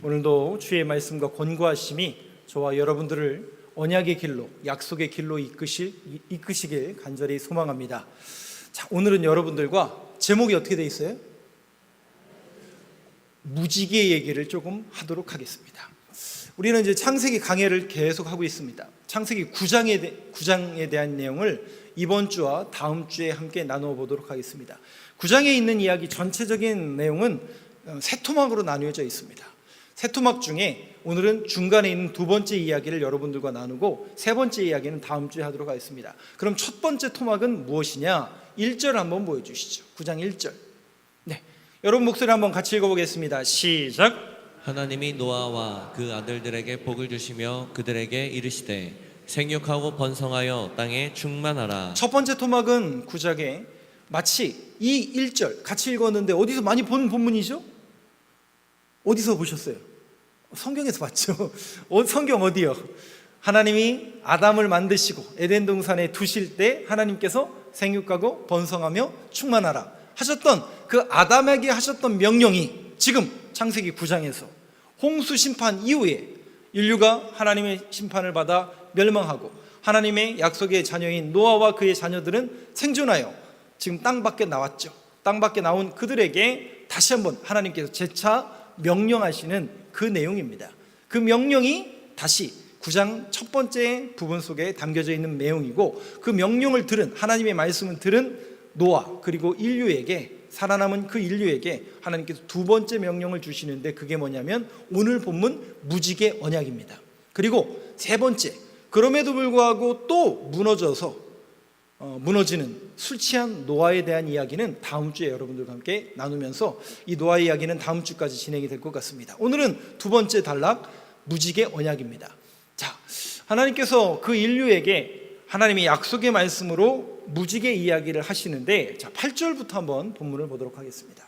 오늘도 주의 말씀과 권고하심이 저와 여러분들을 언약의 길로, 약속의 길로 이끄시길 간절히 소망합니다. 자, 오늘은 여러분들과 제목이 어떻게 되어 있어요? 무지개 얘기를 조금 하도록 하겠습니다. 우리는 이제 창세기 강해를 계속 하고 있습니다. 창세기 9장에 대한 내용을 이번 주와 다음 주에 함께 나누어 보도록 하겠습니다. 9장에 있는 이야기 전체적인 내용은 세 토막으로 나누어져 있습니다. 세 토막 중에 오늘은 중간에 있는 두 번째 이야기를 여러분들과 나누고 세 번째 이야기는 다음 주에 하도록 하겠습니다. 그럼 첫 번째 토막은 무엇이냐? 1절 한번 보여주시죠. 9장 1절. 네, 여러분 목소리 한번 같이 읽어보겠습니다. 시작. 하나님이 노아와 그 아들들에게 복을 주시며 그들에게 이르시되 생육하고 번성하여 땅에 충만하라. 첫 번째 토막은 9장에 마치 이 1절 같이 읽었는데 어디서 많이 본 본문이죠? 어디서 보셨어요? 성경에서 봤죠. 성경 어디요? 하나님이 아담을 만드시고 에덴 동산에 두실 때 하나님께서 생육하고 번성하며 충만하라 하셨던 그 아담에게 하셨던 명령이 지금 창세기 9장에서 홍수 심판 이후에 인류가 하나님의 심판을 받아 멸망하고 하나님의 약속의 자녀인 노아와 그의 자녀들은 생존하여 지금 땅 밖에 나왔죠. 땅 밖에 나온 그들에게 다시 한번 하나님께서 재차 명령하시는 그 내용입니다. 그 명령이 다시 9장 첫 번째 부분 속에 담겨져 있는 내용이고, 그 명령을 들은, 하나님의 말씀을 들은 노아 그리고 인류에게, 살아남은 그 인류에게 하나님께서 두 번째 명령을 주시는데 그게 뭐냐면 오늘 본문 무지개 언약입니다. 그리고 세 번째, 그럼에도 불구하고 또 무너지는 술 취한 노아에 대한 이야기는 다음 주에 여러분들과 함께 나누면서 이 노아 이야기는 다음 주까지 진행이 될 것 같습니다. 오늘은 두 번째 단락 무지개 언약입니다. 자, 하나님께서 그 인류에게 하나님의 약속의 말씀으로 무지개 이야기를 하시는데, 자, 8절부터 한번 본문을 보도록 하겠습니다.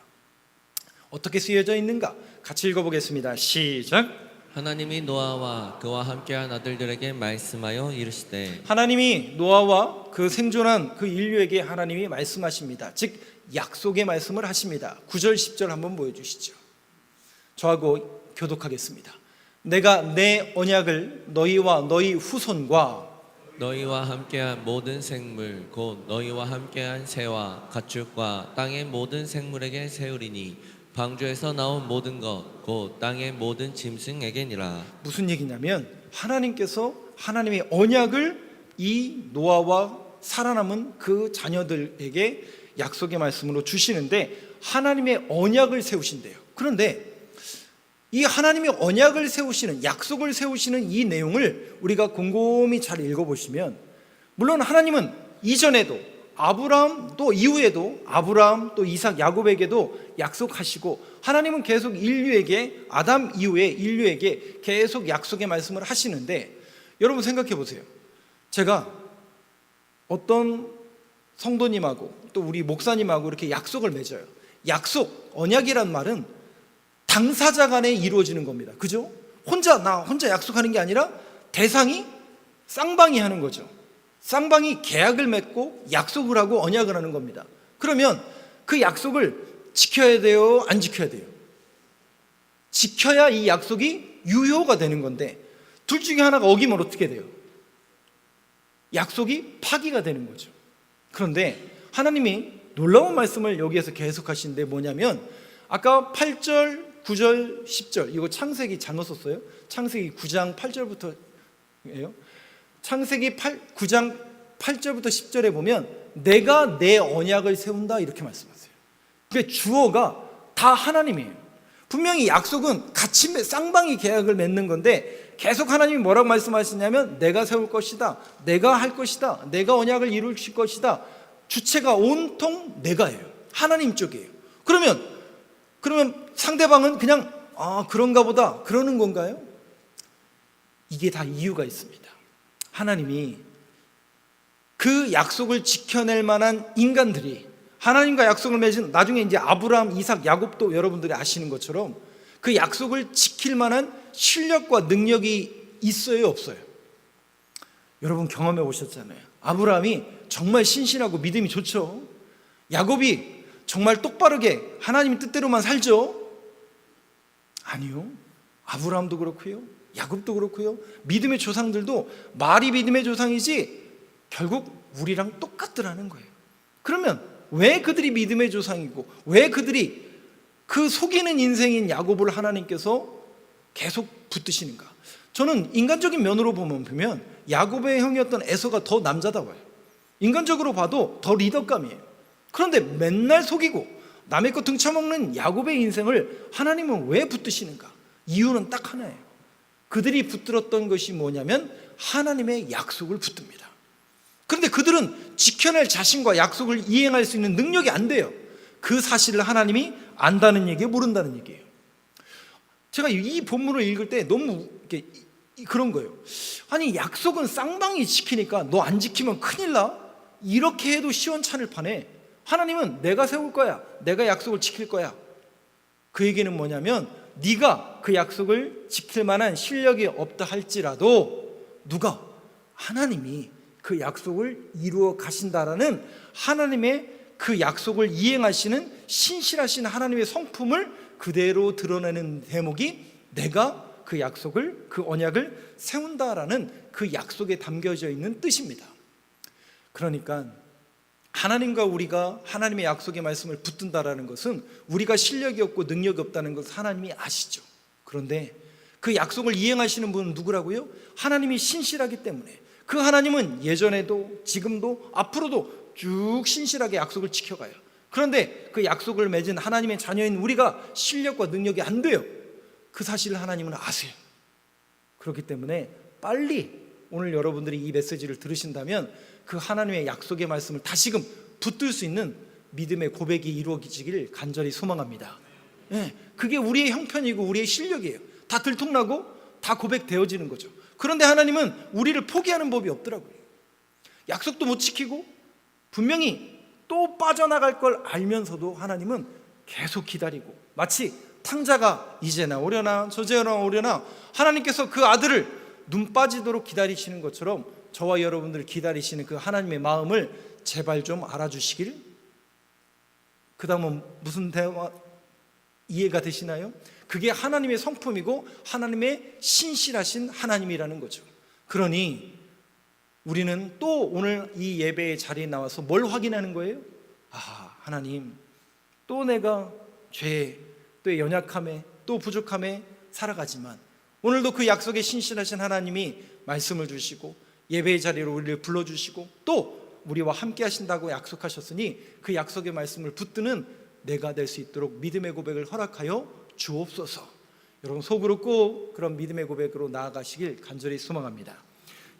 어떻게 쓰여져 있는가? 같이 읽어보겠습니다. 시작. 하나님이 노아와 그와 함께한 아들들에게 말씀하여 이르시되, 하나님이 노아와 그 생존한 그 인류에게 하나님이 말씀하십니다. 즉 약속의 말씀을 하십니다. 9절 10절 한번 보여주시죠. 저하고 교독하겠습니다. 내가 내 언약을 너희와 너희 후손과 너희와 함께한 모든 생물 곧 너희와 함께한 새와 가축과 땅의 모든 생물에게 세우리니 방주에서 나온 모든 것 곧 땅의 모든 짐승에게니라. 무슨 얘기냐면 하나님께서 하나님의 언약을 이 노아와 살아남은 그 자녀들에게 약속의 말씀으로 주시는데 하나님의 언약을 세우신대요. 그런데 이 하나님의 언약을 세우시는, 약속을 세우시는 이 내용을 우리가 곰곰이 잘 읽어보시면, 물론 하나님은 이전에도 아브라함 또 이후에도 아브라함 또 이삭 야곱에게도 약속하시고, 하나님은 계속 인류에게, 아담 이후에 인류에게 계속 약속의 말씀을 하시는데, 여러분 생각해 보세요. 제가 어떤 성도님하고 또 우리 목사님하고 이렇게 약속을 맺어요. 약속, 언약이란 말은 당사자 간에 이루어지는 겁니다. 그죠? 나 혼자 약속하는 게 아니라 대상이 쌍방이 하는 거죠. 쌍방이 계약을 맺고 약속을 하고 언약을 하는 겁니다. 그러면 그 약속을 지켜야 돼요? 안 지켜야 돼요? 지켜야 이 약속이 유효가 되는 건데, 둘 중에 하나가 어기면 어떻게 돼요? 약속이 파기가 되는 거죠. 그런데 하나님이 놀라운 말씀을 여기에서 계속 하시는데 뭐냐면, 아까 8절, 9절, 10절, 이거 창세기 잘못 썼어요. 창세기 9장 8절부터예요. 창세기 9장 8절부터 10절에 보면 내가 내 언약을 세운다 이렇게 말씀하세요. 그러니까 주어가 다 하나님이에요. 분명히 약속은 같이 쌍방이 계약을 맺는 건데 계속 하나님이 뭐라고 말씀하시냐면 내가 세울 것이다, 내가 할 것이다, 내가 언약을 이룰 것이다. 주체가 온통 내가예요. 하나님 쪽이에요. 그러면 상대방은 그냥 그런가 보다 그러는 건가요? 이게 다 이유가 있습니다. 하나님이 그 약속을 지켜낼 만한 인간들이, 하나님과 약속을 맺은 나중에 이제 아브라함, 이삭, 야곱도 여러분들이 아시는 것처럼 그 약속을 지킬 만한 실력과 능력이 있어요, 없어요? 여러분 경험해 보셨잖아요. 아브라함이 정말 신실하고 믿음이 좋죠. 야곱이 정말 똑바르게 하나님 뜻대로만 살죠. 아니요. 아브라함도 그렇고요, 야곱도 그렇고요, 믿음의 조상들도 말이 믿음의 조상이지 결국 우리랑 똑같더라는 거예요. 그러면 왜 그들이 믿음의 조상이고 왜 그들이 그 속이는 인생인 야곱을 하나님께서 계속 붙드시는가? 저는 인간적인 면으로 보면 야곱의 형이었던 에서가 더 남자다워요. 인간적으로 봐도 더 리더감이에요. 그런데 맨날 속이고 남의 거 등쳐먹는 야곱의 인생을 하나님은 왜 붙드시는가? 이유는 딱 하나예요. 그들이 붙들었던 것이 뭐냐면 하나님의 약속을 붙듭니다. 그런데 그들은 지켜낼 자신과 약속을 이행할 수 있는 능력이 안 돼요. 그 사실을 하나님이 안다는 얘기예요, 모른다는 얘기예요. 제가 이 본문을 읽을 때 너무 그런 거예요. 아니, 약속은 쌍방이 지키니까 너 안 지키면 큰일 나? 이렇게 해도 시원찮을 판에 하나님은 내가 세울 거야, 내가 약속을 지킬 거야. 그 얘기는 뭐냐면 네가 그 약속을 지킬 만한 실력이 없다 할지라도 누가? 하나님이 그 약속을 이루어 가신다라는 하나님의 그 약속을 이행하시는 신실하신 하나님의 성품을 그대로 드러내는 대목이 내가 그 약속을, 그 언약을 세운다라는 그 약속에 담겨져 있는 뜻입니다. 그러니까 하나님과 우리가 하나님의 약속의 말씀을 붙든다라는 것은 우리가 실력이 없고 능력이 없다는 것을 하나님이 아시죠. 그런데 그 약속을 이행하시는 분은 누구라고요? 하나님이 신실하기 때문에 그 하나님은 예전에도 지금도 앞으로도 쭉 신실하게 약속을 지켜가요. 그런데 그 약속을 맺은 하나님의 자녀인 우리가 실력과 능력이 안 돼요. 그 사실을 하나님은 아세요. 그렇기 때문에 빨리 오늘 여러분들이 이 메시지를 들으신다면 그 하나님의 약속의 말씀을 다시금 붙들 수 있는 믿음의 고백이 이루어지기를 간절히 소망합니다. 그게 우리의 형편이고 우리의 실력이에요. 다 들통나고 다 고백되어지는 거죠. 그런데 하나님은 우리를 포기하는 법이 없더라고요. 약속도 못 지키고 분명히 또 빠져나갈 걸 알면서도 하나님은 계속 기다리고, 마치 탕자가 이제나 오려나 저제나 오려나 하나님께서 그 아들을 눈 빠지도록 기다리시는 것처럼 저와 여러분들을 기다리시는 그 하나님의 마음을 제발 좀 알아주시길. 그 다음은 무슨 대화 이해가 되시나요? 그게 하나님의 성품이고 하나님의 신실하신 하나님이라는 거죠. 그러니 우리는 또 오늘 이 예배의 자리에 나와서 뭘 확인하는 거예요? 하나님, 또 내가 죄에, 또 연약함에, 또 부족함에 살아가지만 오늘도 그 약속에 신실하신 하나님이 말씀을 주시고 예배의 자리로 우리를 불러주시고 또 우리와 함께 하신다고 약속하셨으니 그 약속의 말씀을 붙드는 내가 될 수 있도록 믿음의 고백을 허락하여 주옵소서. 여러분 속으로 꼭 그런 믿음의 고백으로 나아가시길 간절히 소망합니다.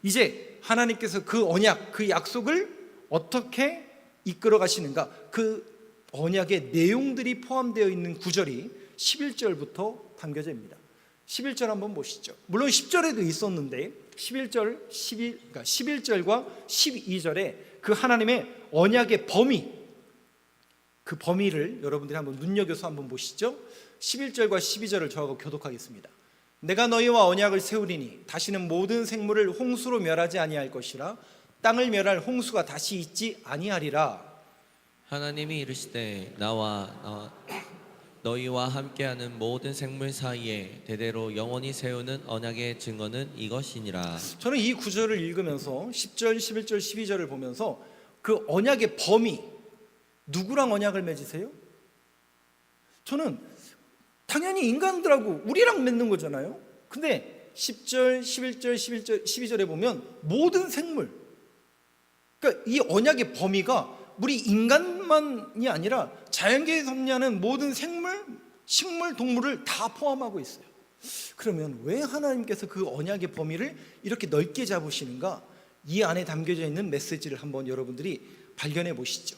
이제 하나님께서 그 언약, 그 약속을 어떻게 이끌어 가시는가, 그 언약의 내용들이 포함되어 있는 구절이 11절부터 담겨져 있습니다. 11절 한번 보시죠. 물론 10절에도 있었는데 11절, 11절과 12절에 그 하나님의 언약의 범위, 그 범위를 여러분들이 한번 눈여겨서 한번 보시죠. 11절과 12절을 저하고 교독하겠습니다. 내가 너희와 언약을 세우리니 다시는 모든 생물을 홍수로 멸하지 아니할 것이라. 땅을 멸할 홍수가 다시 있지 아니하리라. 하나님이 이르시되 나와 너희와 함께하는 모든 생물 사이에 대대로 영원히 세우는 언약의 증거는 이것이니라. 저는 이 구절을 읽으면서 10절, 11절, 12절을 보면서 그 언약의 범위, 누구랑 언약을 맺으세요? 저는 당연히 인간들하고 우리랑 맺는 거잖아요. 근데 10절, 11절, 11절, 12절에 보면 모든 생물, 그러니까 이 언약의 범위가 우리 인간만이 아니라 자연계에 섭리하는 모든 생물, 식물, 동물을 다 포함하고 있어요. 그러면 왜 하나님께서 그 언약의 범위를 이렇게 넓게 잡으시는가? 이 안에 담겨져 있는 메시지를 한번 여러분들이 발견해 보시죠.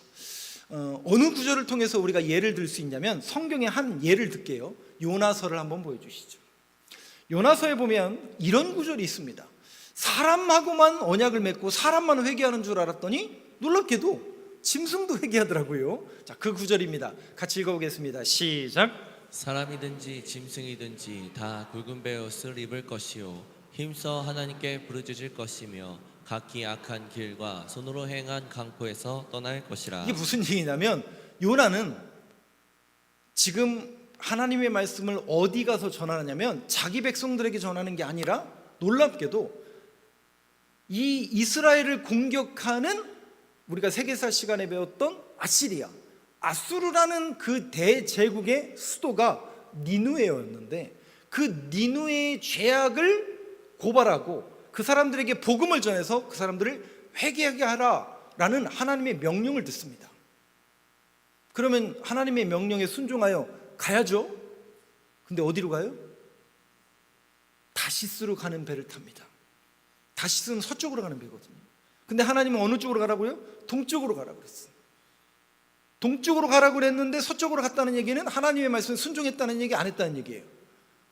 어느 구절을 통해서 우리가 예를 들 수 있냐면 성경의 한 예를 들게요. 요나서를 한번 보여주시죠. 요나서에 보면 이런 구절이 있습니다. 사람하고만 언약을 맺고 사람만 회개하는 줄 알았더니 놀랍게도 짐승도 회개하더라고요. 자, 그 구절입니다. 같이 읽어보겠습니다. 시작. 사람이든지 짐승이든지 다 굵은 베옷을 입을 것이요 힘써 하나님께 부르짖을 것이며 각기 악한 길과 손으로 행한 강포에서 떠날 것이라. 이게 무슨 얘기냐면 요나는 지금 하나님의 말씀을 어디 가서 전하냐면 자기 백성들에게 전하는 게 아니라 놀랍게도 이 이스라엘을 공격하는, 우리가 세계사 시간에 배웠던 아시리아, 아수르라는 그 대제국의 수도가 니누에였는데, 그 니누에의 죄악을 고발하고 그 사람들에게 복음을 전해서 그 사람들을 회개하게 하라라는 하나님의 명령을 듣습니다. 그러면 하나님의 명령에 순종하여 가야죠. 근데 어디로 가요? 다시스로 가는 배를 탑니다. 다시스는 서쪽으로 가는 배거든요. 근데 하나님은 어느 쪽으로 가라고요? 동쪽으로 가라고 그랬어요. 동쪽으로 가라고 그랬는데 서쪽으로 갔다는 얘기는 하나님의 말씀에 순종했다는 얘기, 안 했다는 얘기예요.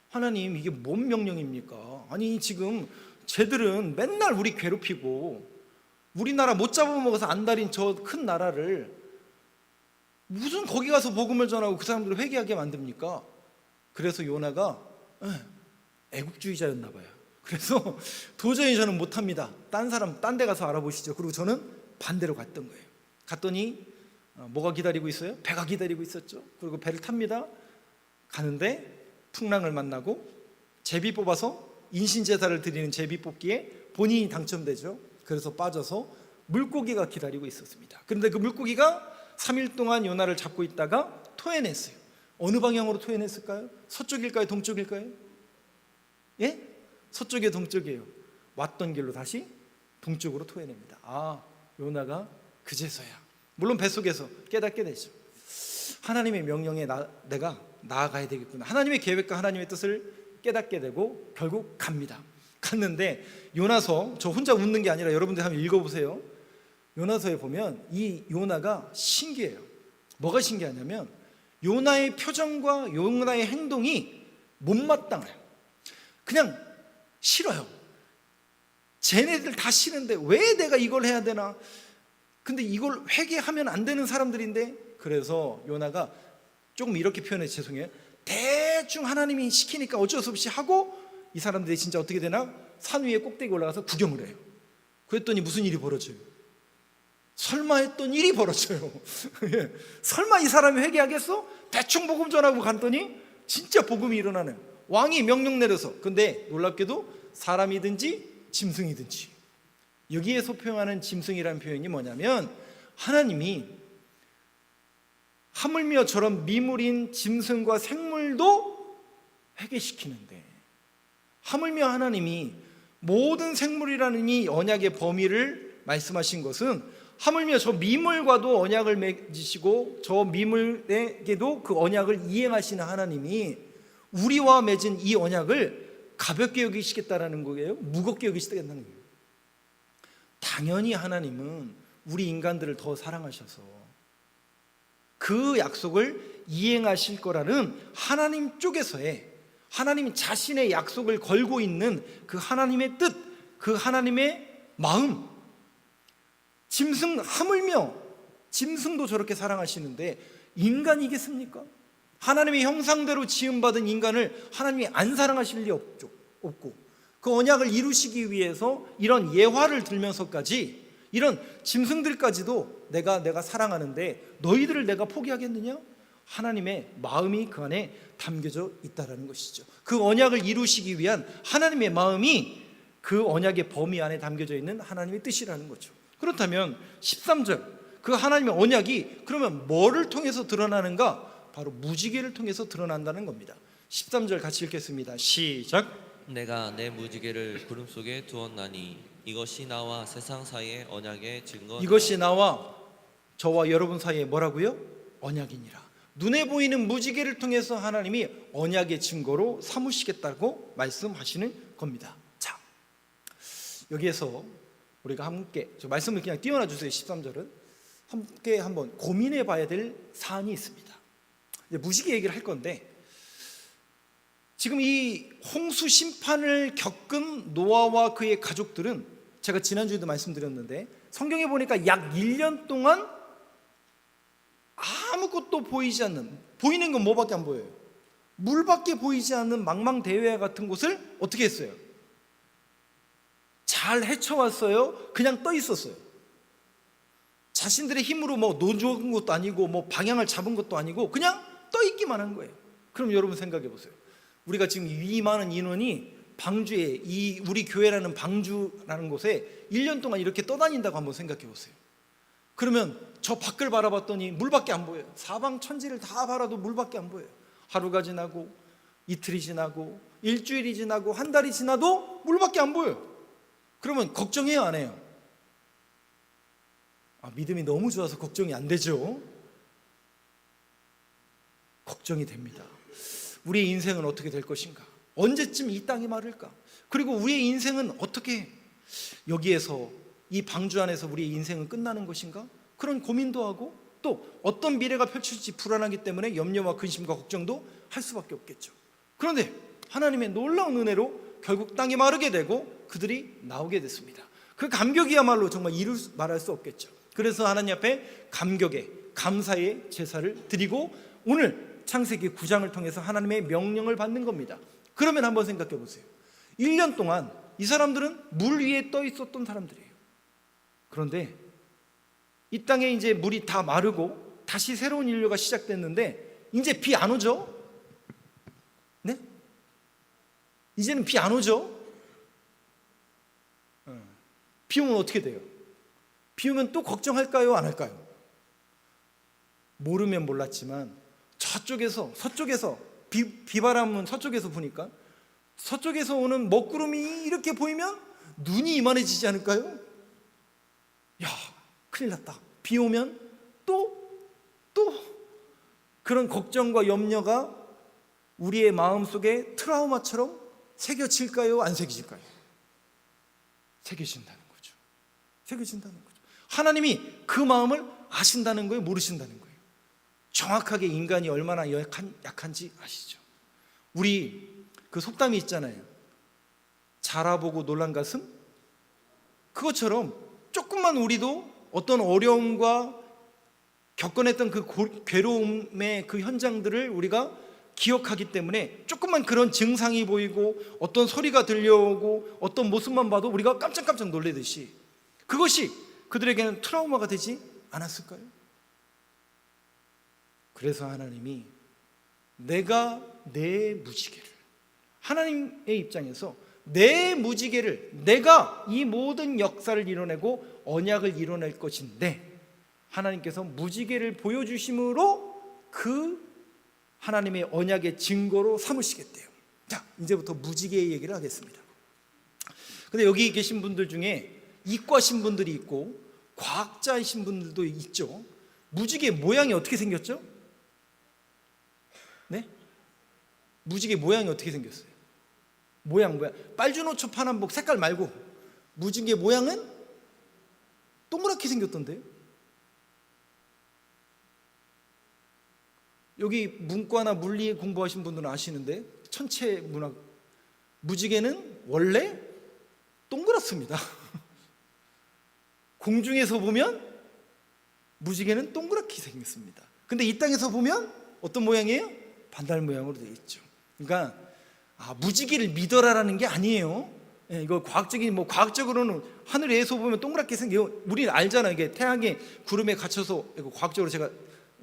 하나님, 이게 뭔 명령입니까? 아니, 지금 쟤들은 맨날 우리 괴롭히고 우리나라 못 잡아먹어서 안달인 저 큰 나라를 무슨 거기 가서 복음을 전하고 그 사람들을 회개하게 만듭니까? 그래서 요나가 애국주의자였나 봐요. 그래서 도저히 저는 못합니다. 딴 사람 딴 데 가서 알아보시죠. 그리고 저는 반대로 갔던 거예요. 갔더니 뭐가 기다리고 있어요? 배가 기다리고 있었죠. 그리고 배를 탑니다. 가는데 풍랑을 만나고 제비 뽑아서 인신제사를 드리는 제비 뽑기에 본인이 당첨되죠. 그래서 빠져서 물고기가 기다리고 있었습니다. 그런데 그 물고기가 3일 동안 요나를 잡고 있다가 토해냈어요. 어느 방향으로 토해냈을까요? 서쪽일까요? 동쪽일까요? 예? 서쪽에 동쪽이에요. 왔던 길로 다시 동쪽으로 토해냅니다. 아, 요나가 그제서야, 물론 뱃속에서 깨닫게 되죠. 하나님의 명령에 내가 나아가야 되겠구나. 하나님의 계획과 하나님의 뜻을 깨닫게 되고 결국 갑니다. 갔는데 요나서, 저 혼자 웃는 게 아니라 여러분들 한번 읽어보세요. 요나서에 보면 이 요나가 신기해요. 뭐가 신기하냐면 요나의 표정과 요나의 행동이 못마땅해요. 그냥 싫어요. 쟤네들 다 싫은데 왜 내가 이걸 해야 되나? 근데 이걸 회개하면 안 되는 사람들인데, 그래서 요나가 조금 이렇게 표현해, 죄송해요. 대충 하나님이 시키니까 어쩔 수 없이 하고, 이 사람들이 진짜 어떻게 되나? 산 위에 꼭대기 올라가서 구경을 해요. 그랬더니 무슨 일이 벌어져요? 설마 했던 일이 벌어져요. 설마 이 사람이 회개하겠어? 대충 복음 전하고 갔더니 진짜 복음이 일어나는, 왕이 명령 내려서. 근데 놀랍게도 사람이든지 짐승이든지, 여기에서 표현하는 짐승이라는 표현이 뭐냐면, 하나님이 하물며 저런 미물인 짐승과 생물도 회개시키는데, 하물며 하나님이 모든 생물이라는 이 언약의 범위를 말씀하신 것은, 하물며 저 미물과도 언약을 맺으시고 저 미물에게도 그 언약을 이행하시는 하나님이 우리와 맺은 이 언약을 가볍게 여기시겠다라는 거예요? 무겁게 여기시겠다는 거예요? 당연히 하나님은 우리 인간들을 더 사랑하셔서 그 약속을 이행하실 거라는 하나님 쪽에서의, 하나님 자신의 약속을 걸고 있는 그 하나님의 뜻, 그 하나님의 마음. 짐승, 하물며 짐승도 저렇게 사랑하시는데 인간이겠습니까? 하나님의 형상대로 지음받은 인간을 하나님이 안 사랑하실 리 없고, 그 언약을 이루시기 위해서 이런 예화를 들면서까지 이런 짐승들까지도 내가 사랑하는데 너희들을 내가 포기하겠느냐? 하나님의 마음이 그 안에 담겨져 있다는 것이죠. 그 언약을 이루시기 위한 하나님의 마음이 그 언약의 범위 안에 담겨져 있는 하나님의 뜻이라는 거죠. 그렇다면 13절, 그 하나님의 언약이 그러면 뭐를 통해서 드러나는가? 바로 무지개를 통해서 드러난다는 겁니다. 13절 같이 읽겠습니다. 시작. 내가 내 무지개를 구름 속에 두었나니 이것이 나와 세상 사이의 언약의 증거. 이것이 나와 저와 여러분 사이에 뭐라고요? 언약이니라. 눈에 보이는 무지개를 통해서 하나님이 언약의 증거로 삼으시겠다고 말씀하시는 겁니다. 자, 여기에서 우리가 함께, 저 말씀을 그냥 띄워놔 주세요. 13절은 함께 한번 고민해 봐야 될 사안이 있습니다. 이제 무지개 얘기를 할 건데, 지금 이 홍수 심판을 겪은 노아와 그의 가족들은, 제가 지난주에도 말씀드렸는데 성경에 보니까 약 1년 동안 아무것도 보이지 않는, 보이는 건 뭐밖에 안 보여요? 물밖에 보이지 않는 망망대해 같은 곳을 어떻게 했어요? 잘 헤쳐왔어요. 그냥 떠 있었어요. 자신들의 힘으로 뭐 노조한 것도 아니고 뭐 방향을 잡은 것도 아니고 그냥 떠 있기만 한 거예요. 그럼 여러분 생각해 보세요. 우리가 지금 이 많은 인원이 방주에, 이 우리 교회라는 방주라는 곳에 1년 동안 이렇게 떠다닌다고 한번 생각해 보세요. 그러면 저 밖을 바라봤더니 물밖에 안 보여요. 사방 천지를 다 바라도 물밖에 안 보여요. 하루가 지나고 이틀이 지나고 일주일이 지나고 한 달이 지나도 물밖에 안 보여요. 그러면 걱정해요, 안 해요? 믿음이 너무 좋아서 걱정이 안 되죠. 걱정이 됩니다. 우리의 인생은 어떻게 될 것인가? 언제쯤 이 땅이 마를까? 그리고 우리의 인생은 어떻게 여기에서, 이 방주 안에서 우리의 인생은 끝나는 것인가? 그런 고민도 하고, 또 어떤 미래가 펼쳐질지 불안하기 때문에 염려와 근심과 걱정도 할 수밖에 없겠죠. 그런데 하나님의 놀라운 은혜로 결국 땅이 마르게 되고 그들이 나오게 됐습니다. 그 감격이야말로 정말 말할 수 없겠죠. 그래서 하나님 앞에 감격의, 감사의 제사를 드리고 오늘 창세기 9장을 통해서 하나님의 명령을 받는 겁니다. 그러면 한번 생각해 보세요. 1년 동안 이 사람들은 물 위에 떠 있었던 사람들이에요. 그런데 이 땅에 이제 물이 다 마르고 다시 새로운 인류가 시작됐는데 이제 비 안 오죠? 네? 이제는 비 안 오죠? 비 오면 어떻게 돼요? 비 오면 또 걱정할까요? 안 할까요? 모르면 몰랐지만 저쪽에서, 서쪽에서 비바람은 서쪽에서 부니까 서쪽에서 오는 먹구름이 이렇게 보이면 눈이 이만해지지 않을까요? 야, 큰일 났다. 비 오면 또 그런 걱정과 염려가 우리의 마음속에 트라우마처럼 새겨질까요? 안 새겨질까요? 새겨진다는 거죠. 새겨진다는 거죠. 하나님이 그 마음을 아신다는 거예요? 모르신다는 거예요? 정확하게 인간이 얼마나 약한지 아시죠? 우리 그 속담이 있잖아요. 자라보고 놀란 가슴? 그것처럼 조금만 우리도 어떤 어려움과 겪어냈던 그 괴로움의 그 현장들을 우리가 기억하기 때문에 조금만 그런 증상이 보이고 어떤 소리가 들려오고 어떤 모습만 봐도 우리가 깜짝깜짝 놀라듯이 그것이 그들에게는 트라우마가 되지 않았을까요? 그래서 하나님이 내가 내 무지개를, 하나님의 입장에서 내 무지개를, 내가 이 모든 역사를 이뤄내고 언약을 이뤄낼 것인데 하나님께서 무지개를 보여주심으로 그 하나님의 언약의 증거로 삼으시겠대요. 자, 이제부터 무지개의 얘기를 하겠습니다. 근데 여기 계신 분들 중에 이과신 분들이 있고 과학자이신 분들도 있죠. 무지개 모양이 어떻게 생겼죠? 네? 무지개 모양이 어떻게 생겼어요? 모양. 빨주노초 파남복 색깔 말고 무지개 모양은 동그랗게 생겼던데요? 여기 문과나 물리 공부하신 분들은 아시는데 천체 문학 무지개는 원래 동그랗습니다. 공중에서 보면 무지개는 동그랗게 생겼습니다. 근데 이 땅에서 보면 어떤 모양이에요? 반달 모양으로 되어 있죠. 그러니까 무지개를 믿어라라는 게 아니에요. 예, 이거 과학적으로는 하늘에서 보면 동그랗게 생겨요. 우리는 알잖아요. 이게 태양의 구름에 갇혀서, 이거 과학적으로 제가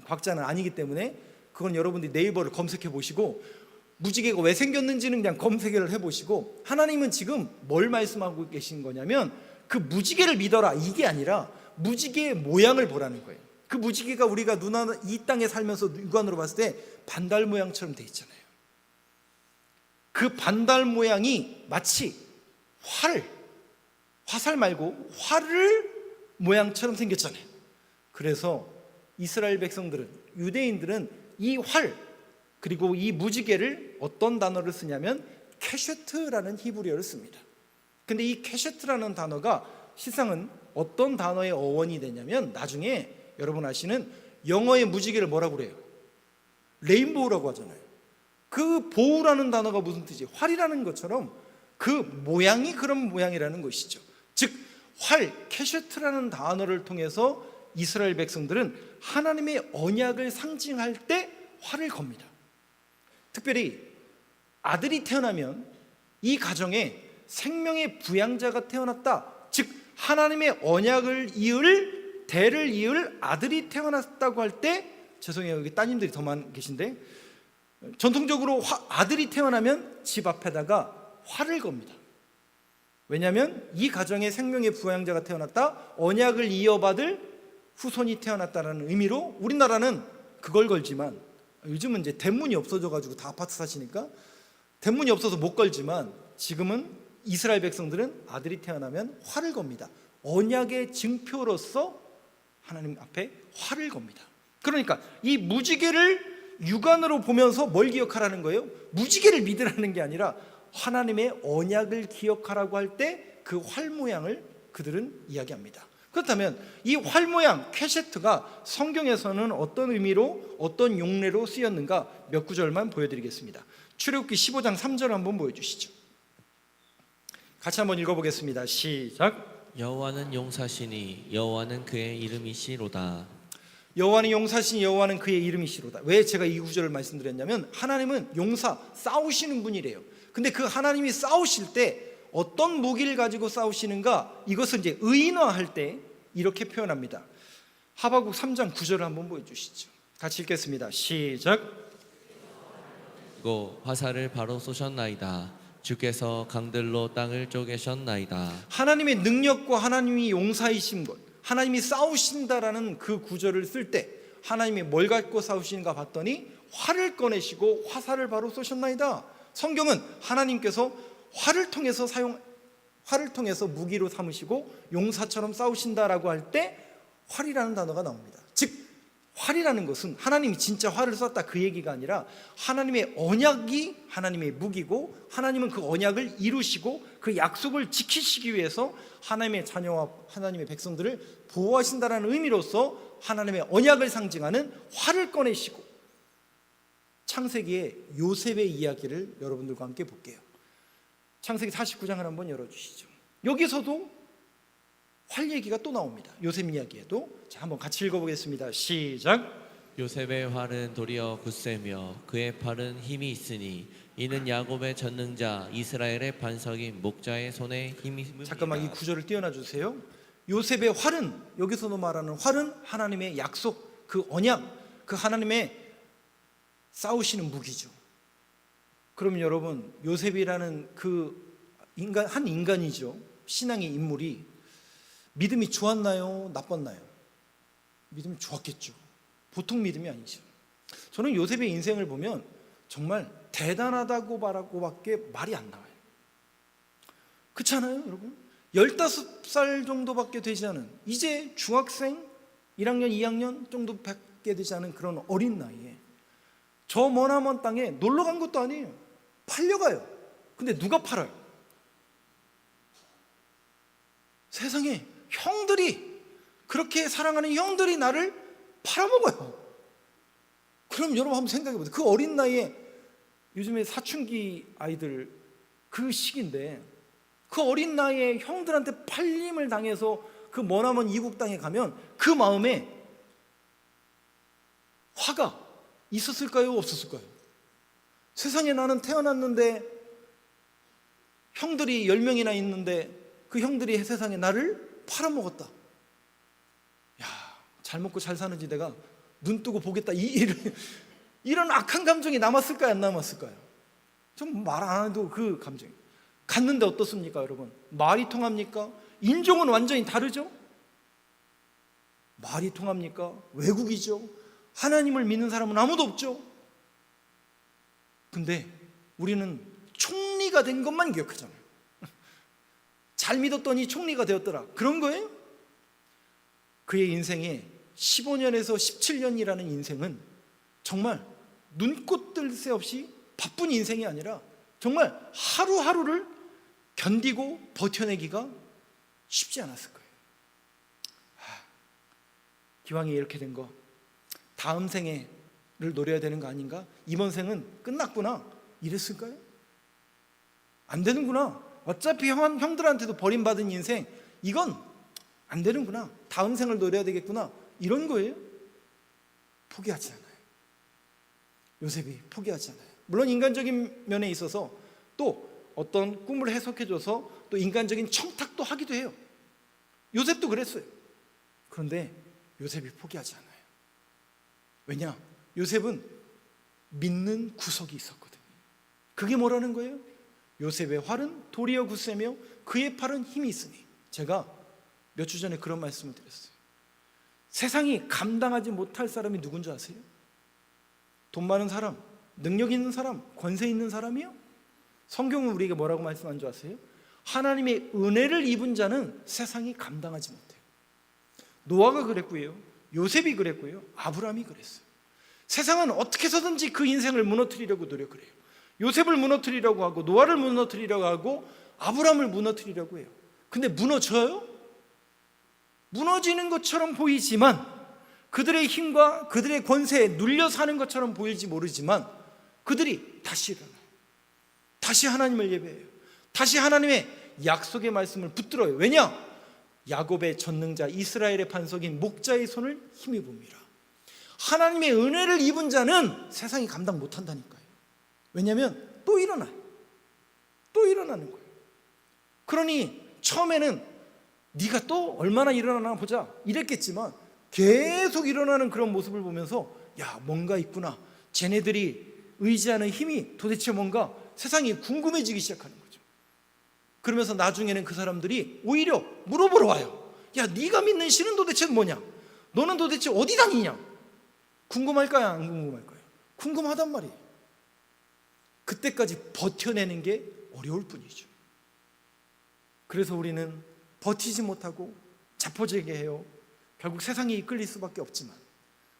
과학자는 아니기 때문에 그건 여러분들이 네이버를 검색해 보시고 무지개가 왜 생겼는지는 그냥 검색을 해보시고, 하나님은 지금 뭘 말씀하고 계신 거냐면 그 무지개를 믿어라 이게 아니라 무지개의 모양을 보라는 거예요. 그 무지개가 우리가 이 땅에 살면서 육안으로 봤을 때 반달 모양처럼 돼 있잖아요. 그 반달 모양이 마치 화살 말고 활을 모양처럼 생겼잖아요. 그래서 이스라엘 백성들은, 유대인들은 이 활 그리고 이 무지개를 어떤 단어를 쓰냐면 캐셰트라는 히브리어를 씁니다. 근데 이 캐셰트라는 단어가 실상은 어떤 단어의 어원이 되냐면 나중에 여러분 아시는 영어의 무지개를 뭐라고 그래요? 레인보우라고 하잖아요. 그 보우라는 단어가 무슨 뜻이에요? 활이라는 것처럼 그 모양이 그런 모양이라는 것이죠. 즉 활, 캐셰트라는 단어를 통해서 이스라엘 백성들은 하나님의 언약을 상징할 때 활을 겁니다. 특별히 아들이 태어나면 이 가정에 생명의 부양자가 태어났다, 즉 하나님의 언약을 이을, 대를 이을 아들이 태어났다고 할 때, 죄송해요 여기 따님들이 더 많이 계신데, 전통적으로 아들이 태어나면 집 앞에다가 활을 겁니다. 왜냐하면 이 가정에 생명의 부양자가 태어났다, 언약을 이어받을 후손이 태어났다는 의미로 우리나라는 그걸 걸지만, 요즘은 이제 대문이 없어져가지고 다 아파트 사시니까 대문이 없어서 못 걸지만, 지금은 이스라엘 백성들은 아들이 태어나면 활을 겁니다. 언약의 증표로서 하나님 앞에 활을 겁니다. 그러니까 이 무지개를 육안으로 보면서 뭘 기억하라는 거예요? 무지개를 믿으라는 게 아니라 하나님의 언약을 기억하라고 할 때 그 활 모양을 그들은 이야기합니다. 그렇다면 이 활 모양 퀘셰트가 성경에서는 어떤 의미로, 어떤 용례로 쓰였는가 몇 구절만 보여드리겠습니다. 출애굽기 15장 3절 한번 보여주시죠. 같이 한번 읽어보겠습니다. 시작. 여호와는 용사시니 여호와는 그의 이름이시로다. 여호와는 용사신 여호와는 그의 이름이시로다. 왜 제가 이 구절을 말씀드렸냐면, 하나님은 용사, 싸우시는 분이래요. 근데 그 하나님이 싸우실 때 어떤 무기를 가지고 싸우시는가, 이것을 이제 의인화할 때 이렇게 표현합니다. 하박국 3장 9절을 한번 보여주시죠. 같이 읽겠습니다. 시작. 고 화살을 바로 쏘셨나이다. 주께서 강들로 땅을 쪼개셨나이다. 하나님의 능력과 하나님이 용사이신 것, 하나님이 싸우신다라는 그 구절을 쓸 때 하나님이 뭘 갖고 싸우시는가 봤더니 활을 꺼내시고 화살을 바로 쏘셨나이다. 성경은 하나님께서 활을 통해서 무기로 삼으시고 용사처럼 싸우신다라고 할 때 활이라는 단어가 나옵니다. 즉 활이라는 것은 하나님이 진짜 활을 쐈다 그 얘기가 아니라 하나님의 언약이 하나님의 무기고, 하나님은 그 언약을 이루시고 그 약속을 지키시기 위해서 하나님의 자녀와 하나님의 백성들을 보호하신다는 의미로서 하나님의 언약을 상징하는 활을 꺼내시고, 창세기의 요셉의 이야기를 여러분들과 함께 볼게요. 창세기 49장을 한번 열어주시죠. 여기서도 활 얘기가 또 나옵니다. 요셉 이야기에도. 자, 한번 같이 읽어보겠습니다. 시작. 요셉의 활은 도리어 굳세며 그의 팔은 힘이 있으니 이는 야곱의 전능자 이스라엘의 반석인 목자의 손에 힘이 있습니다. 잠깐만 이 구절을 띄워놔 주세요. 요셉의 활은, 여기서도 말하는 활은 하나님의 약속, 그 언약, 그 하나님의 싸우시는 무기죠. 그럼 여러분, 요셉이라는 그 한 인간이죠. 신앙의 인물이 믿음이 좋았나요? 나빴나요? 믿음이 좋았겠죠. 보통 믿음이 아니죠. 저는 요셉의 인생을 보면 정말 대단하다고 말하고밖에 말이 안 나와요. 그렇지 않아요, 여러분? 15살 정도밖에 되지 않은, 이제 중학생 1학년, 2학년 정도밖에 되지 않은 그런 어린 나이에 저 머나먼 땅에 놀러 간 것도 아니에요. 팔려가요. 근데 누가 팔아요? 세상에 형들이, 그렇게 사랑하는 형들이 나를 팔아먹어요. 그럼 여러분 한번 생각해보세요. 그 어린 나이에, 요즘에 사춘기 아이들 그 시기인데, 그 어린 나이에 형들한테 팔림을 당해서 그 머나먼 이국 땅에 가면 그 마음에 화가 있었을까요? 없었을까요? 세상에 나는 태어났는데 형들이 10명이나 있는데 그 형들이 세상에 나를 팔아먹었다. 야, 잘 먹고 잘 사는 지대가 눈 뜨고 보겠다. 이런 악한 감정이 남았을까요? 안 남았을까요? 좀 말 안 해도 그 감정이. 갔는데 어떻습니까, 여러분? 말이 통합니까? 인종은 완전히 다르죠? 말이 통합니까? 외국이죠? 하나님을 믿는 사람은 아무도 없죠? 근데 우리는 총리가 된 것만 기억하잖아요. 잘 믿었더니 총리가 되었더라. 그런 거예요? 그의 인생에 15년에서 17년이라는 인생은 정말 눈꽃 뜰 새 없이 바쁜 인생이 아니라 정말 하루하루를 견디고 버텨내기가 쉽지 않았을 거예요. 기왕에 이렇게 된 거 다음 생애를 노려야 되는 거 아닌가? 이번 생은 끝났구나 이랬을까요? 안 되는구나. 어차피 형들한테도 버림받은 인생, 이건 안 되는구나. 다음 생을 노려야 되겠구나. 이런 거예요? 포기하지 않아요. 요셉이 포기하지 않아요. 물론 인간적인 면에 있어서 또 어떤 꿈을 해석해줘서 또 인간적인 청탁도 하기도 해요. 요셉도 그랬어요. 그런데 요셉이 포기하지 않아요. 왜냐? 요셉은 믿는 구석이 있었거든요. 그게 뭐라는 거예요? 요셉의 활은 도리어 굳세며 그의 팔은 힘이 있으니. 제가 몇 주 전에 그런 말씀을 드렸어요. 세상이 감당하지 못할 사람이 누군지 아세요? 돈 많은 사람, 능력 있는 사람, 권세 있는 사람이요? 성경은 우리에게 뭐라고 말씀한 줄 아세요? 하나님의 은혜를 입은 자는 세상이 감당하지 못해요. 노아가 그랬고요, 요셉이 그랬고요, 아브라함이 그랬어요. 세상은 어떻게 해서든지 그 인생을 무너뜨리려고 노력을 해요. 요셉을 무너뜨리려고 하고, 노아를 무너뜨리려고 하고, 아브라함을 무너뜨리려고 해요. 근데 무너져요? 무너지는 것처럼 보이지만, 그들의 힘과 그들의 권세에 눌려 사는 것처럼 보일지 모르지만 그들이 다시 일어나요. 다시 하나님을 예배해요. 다시 하나님의 약속의 말씀을 붙들어요. 왜냐? 야곱의 전능자 이스라엘의 반석인 목자의 손을 힘입음이라. 하나님의 은혜를 입은 자는 세상이 감당 못한다니까요. 왜냐하면 또 일어나요. 또 일어나는 거예요. 그러니 처음에는 네가 또 얼마나 일어나나 보자 이랬겠지만 계속 일어나는 그런 모습을 보면서 야, 뭔가 있구나. 쟤네들이 의지하는 힘이 도대체 뭔가, 세상이 궁금해지기 시작하는 거죠. 그러면서 나중에는 그 사람들이 오히려 물어보러 와요. 야, 네가 믿는 신은 도대체 뭐냐? 너는 도대체 어디 다니냐? 궁금할까요? 안 궁금할까요? 궁금하단 말이에요. 그때까지 버텨내는 게 어려울 뿐이죠. 그래서 우리는 버티지 못하고 자포자기해 해요. 결국 세상에 이끌릴 수밖에 없지만,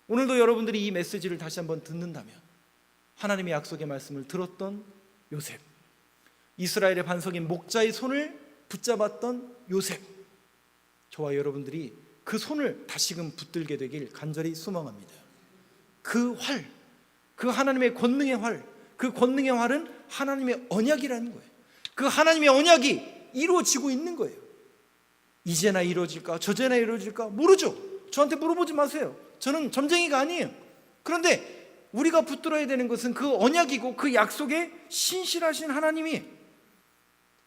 오늘도 여러분들이 이 메시지를 다시 한번 듣는다면 하나님의 약속의 말씀을 들었던 요셉, 이스라엘의 반석인 목자의 손을 붙잡았던 요셉, 저와 여러분들이 그 손을 다시금 붙들게 되길 간절히 소망합니다. 그 활, 그 하나님의 권능의 활, 그 권능의 활은 하나님의 언약이라는 거예요. 그 하나님의 언약이 이루어지고 있는 거예요. 이제나 이루어질까? 저제나 이루어질까? 모르죠. 저한테 물어보지 마세요. 저는 점쟁이가 아니에요. 그런데 우리가 붙들어야 되는 것은 그 언약이고, 그 약속에 신실하신 하나님이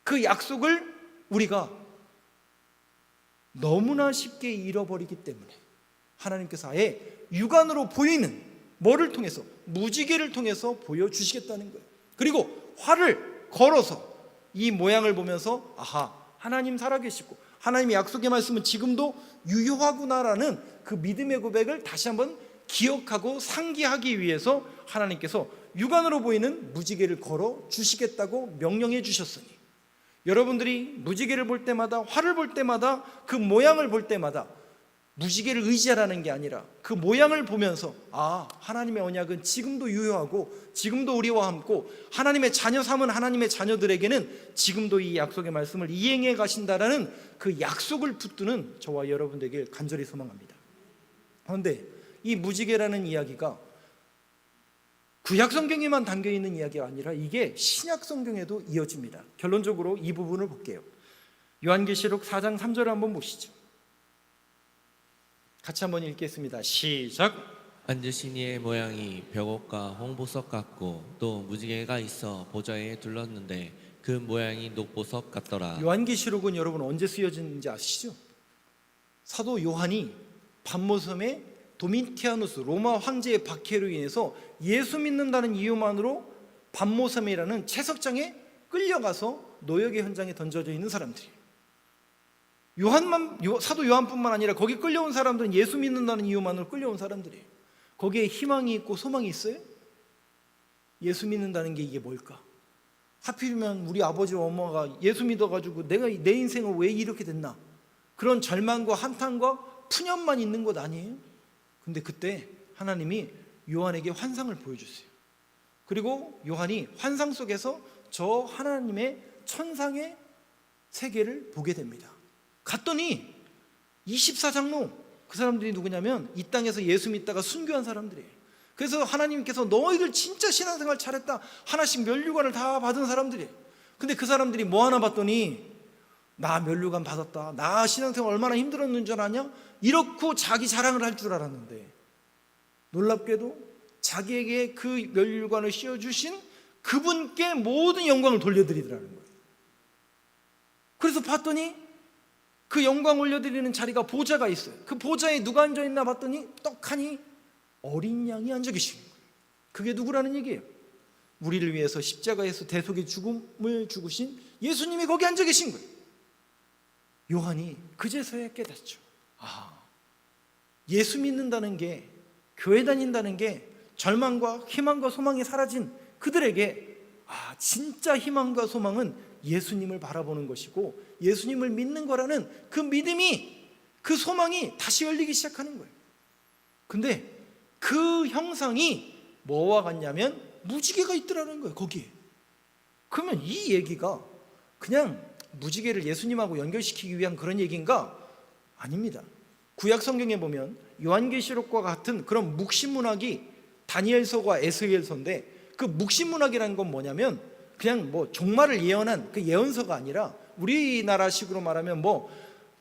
그 약속을 우리가 너무나 쉽게 잃어버리기 때문에 하나님께서 아예 육안으로 보이는 뭐를 통해서, 무지개를 통해서 보여주시겠다는 거예요. 그리고 활을 걸어서 이 모양을 보면서 아하, 하나님 살아계시고 하나님의 약속의 말씀은 지금도 유효하구나라는 그 믿음의 고백을 다시 한번 기억하고 상기하기 위해서 하나님께서 육안으로 보이는 무지개를 걸어 주시겠다고 명령해 주셨으니, 여러분들이 무지개를 볼 때마다, 활을 볼 때마다, 그 모양을 볼 때마다 무지개를 의지하라는 게 아니라 그 모양을 보면서 아, 하나님의 언약은 지금도 유효하고 지금도 우리와 함께 하나님의 자녀 삼은 하나님의 자녀들에게는 지금도 이 약속의 말씀을 이행해 가신다라는 그 약속을 붙드는 저와 여러분들에게 간절히 소망합니다. 그런데 이 무지개라는 이야기가 구약 성경에만 담겨 있는 이야기가 아니라 이게 신약 성경에도 이어집니다. 결론적으로 이 부분을 볼게요. 요한계시록 4장 3절을 한번 보시죠. 같이 한번 읽겠습니다. 시작. 앉으신 이의 모양이 벽옥과 홍보석 같고 또 무지개가 있어 보좌에 둘렀는데 그 모양이 녹보석 같더라. 요한계시록은 여러분 언제 쓰여진지 아시죠? 사도 요한이 반모섬의 도미티아누스 로마 황제의 박해로 인해서 예수 믿는다는 이유만으로 반모섬이라는 채석장에 끌려가서 노역의 현장에 던져져 있는 사람들이에요. 사도 요한뿐만 아니라 거기 끌려온 사람들은 예수 믿는다는 이유만으로 끌려온 사람들이에요. 거기에 희망이 있고 소망이 있어요? 예수 믿는다는 게 이게 뭘까? 하필이면 우리 아버지와 엄마가 예수 믿어가지고 내가 내 인생을 왜 이렇게 됐나? 그런 절망과 한탄과 푸념만 있는 것 아니에요? 근데 그때 하나님이 요한에게 환상을 보여주세요. 그리고 요한이 환상 속에서 저 하나님의 천상의 세계를 보게 됩니다. 갔더니 24장로, 그 사람들이 누구냐면 이 땅에서 예수 믿다가 순교한 사람들이에요. 그래서 하나님께서 너희들 진짜 신앙생활 잘했다, 하나씩 면류관을 다 받은 사람들이에요. 근데 그 사람들이 뭐 하나 봤더니 나 면류관 받았다, 나 신앙생활 얼마나 힘들었는 줄 아냐? 이렇고 자기 자랑을 할 줄 알았는데 놀랍게도 자기에게 그 면류관을 씌워주신 그분께 모든 영광을 돌려드리더라는 거예요. 그래서 봤더니 그 영광 올려드리는 자리가 보좌가 있어요. 그 보좌에 누가 앉아있나 봤더니 떡하니 어린 양이 앉아 계시는 거예요. 그게 누구라는 얘기예요? 우리를 위해서 십자가에서 대속의 죽음을 죽으신 예수님이 거기 앉아 계신 거예요. 요한이 그제서야 깨닫죠. 예수 믿는다는 게, 교회 다닌다는 게 절망과 희망과 소망이 사라진 그들에게 진짜 희망과 소망은 예수님을 바라보는 것이고 예수님을 믿는 거라는 그 믿음이, 그 소망이 다시 열리기 시작하는 거예요. 근데 그 형상이 뭐와 같냐면 무지개가 있더라는 거예요, 거기에. 그러면 이 얘기가 그냥 무지개를 예수님하고 연결시키기 위한 그런 얘기인가? 아닙니다. 구약 성경에 보면 요한계시록과 같은 그런 묵신문학이 다니엘서와 에스겔서인데, 그 묵신문학이라는 건 뭐냐면 그냥 뭐 종말을 예언한 그 예언서가 아니라, 우리나라식으로 말하면 뭐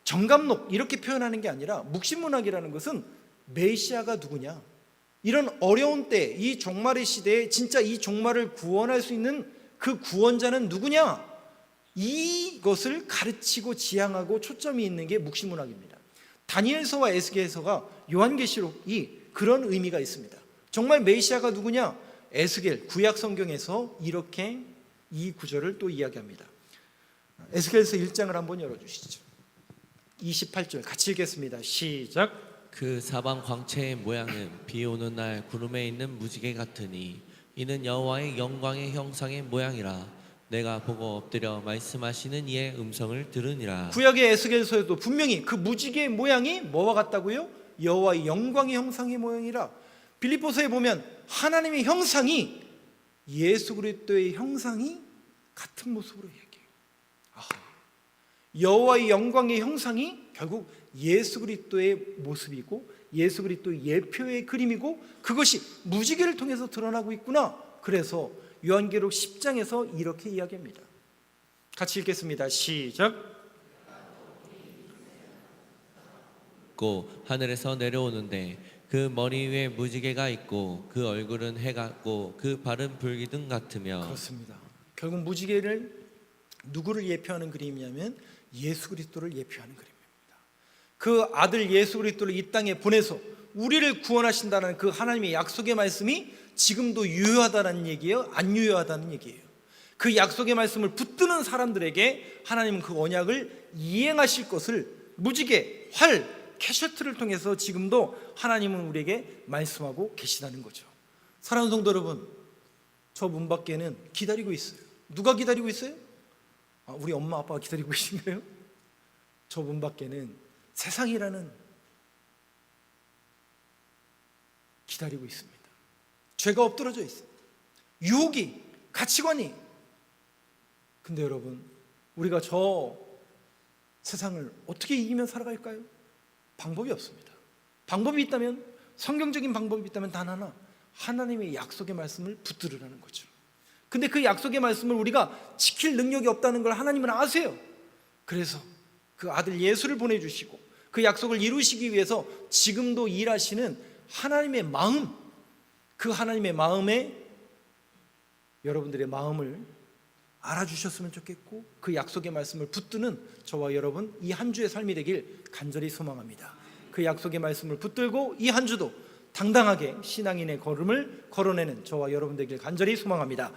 정감록 이렇게 표현하는 게 아니라, 묵신문학이라는 것은 메시아가 누구냐, 이런 어려운 때, 이 종말의 시대에 진짜 이 종말을 구원할 수 있는 그 구원자는 누구냐, 이것을 가르치고 지향하고 초점이 있는 게 묵신문학입니다. 다니엘서와 에스겔서가 요한계시록이 그런 의미가 있습니다. 정말 메시아가 누구냐, 에스겔 구약 성경에서 이렇게 이 구절을 또 이야기합니다. 에스겔서 1장을 한번 열어주시죠. 28절 같이 읽겠습니다. 시작. 그 사방 광채의 모양은 비 오는 날 구름에 있는 무지개 같으니 이는 여호와의 영광의 형상의 모양이라. 내가 보고 엎드려 말씀하시는 이의 음성을 들으니라. 구약의 에스겔서에도 분명히 그 무지개의 모양이 뭐와 같다고요? 여호와의 영광의 형상의 모양이라. 빌립보서에 보면 하나님의 형상이 예수 그리스도의 형상이 같은 모습으로 얘기해요. 여호와의 영광의 형상이 결국 예수 그리스도의 모습이고 예수 그리스도의 예표의 그림이고, 그것이 무지개를 통해서 드러나고 있구나. 그래서 요한계시록 10장에서 이렇게 이야기합니다. 같이 읽겠습니다. 시작. 고 하늘에서 내려오는데 그 머리 위에 무지개가 있고 그 얼굴은 해 같고 그 발은 불기둥 같으며. 그렇습니다. 결국 무지개를 누구를 예표하는 그림이냐면 예수 그리스도를 예표하는 그림입니다. 그 아들 예수 그리스도를 이 땅에 보내서 우리를 구원하신다는 그 하나님의 약속의 말씀이 지금도 유효하다는 얘기예요? 안 유효하다는 얘기예요? 그 약속의 말씀을 붙드는 사람들에게 하나님은 그 언약을 이행하실 것을 무지개, 활, 캐셔트를 통해서 지금도 하나님은 우리에게 말씀하고 계시다는 거죠. 사랑하는 성도 여러분, 저 문 밖에는 기다리고 있어요. 누가 기다리고 있어요? 우리 엄마 아빠가 기다리고 계신가요? 저 문 밖에는 세상이라는 기다리고 있습니다. 죄가 엎드러져 있어요. 유혹이, 가치관이. 근데 여러분, 우리가 저 세상을 어떻게 이기며 살아갈까요? 방법이 없습니다. 방법이 있다면, 성경적인 방법이 있다면 단 하나, 하나님의 약속의 말씀을 붙들으라는 거죠. 근데 그 약속의 말씀을 우리가 지킬 능력이 없다는 걸 하나님은 아세요. 그래서 그 아들 예수를 보내주시고 그 약속을 이루시기 위해서 지금도 일하시는 하나님의 마음, 그 하나님의 마음에 여러분들의 마음을 알아주셨으면 좋겠고, 그 약속의 말씀을 붙드는 저와 여러분 이 한 주의 삶이 되길 간절히 소망합니다. 그 약속의 말씀을 붙들고 이 한 주도 당당하게 신앙인의 걸음을 걸어내는 저와 여러분 되길 간절히 소망합니다.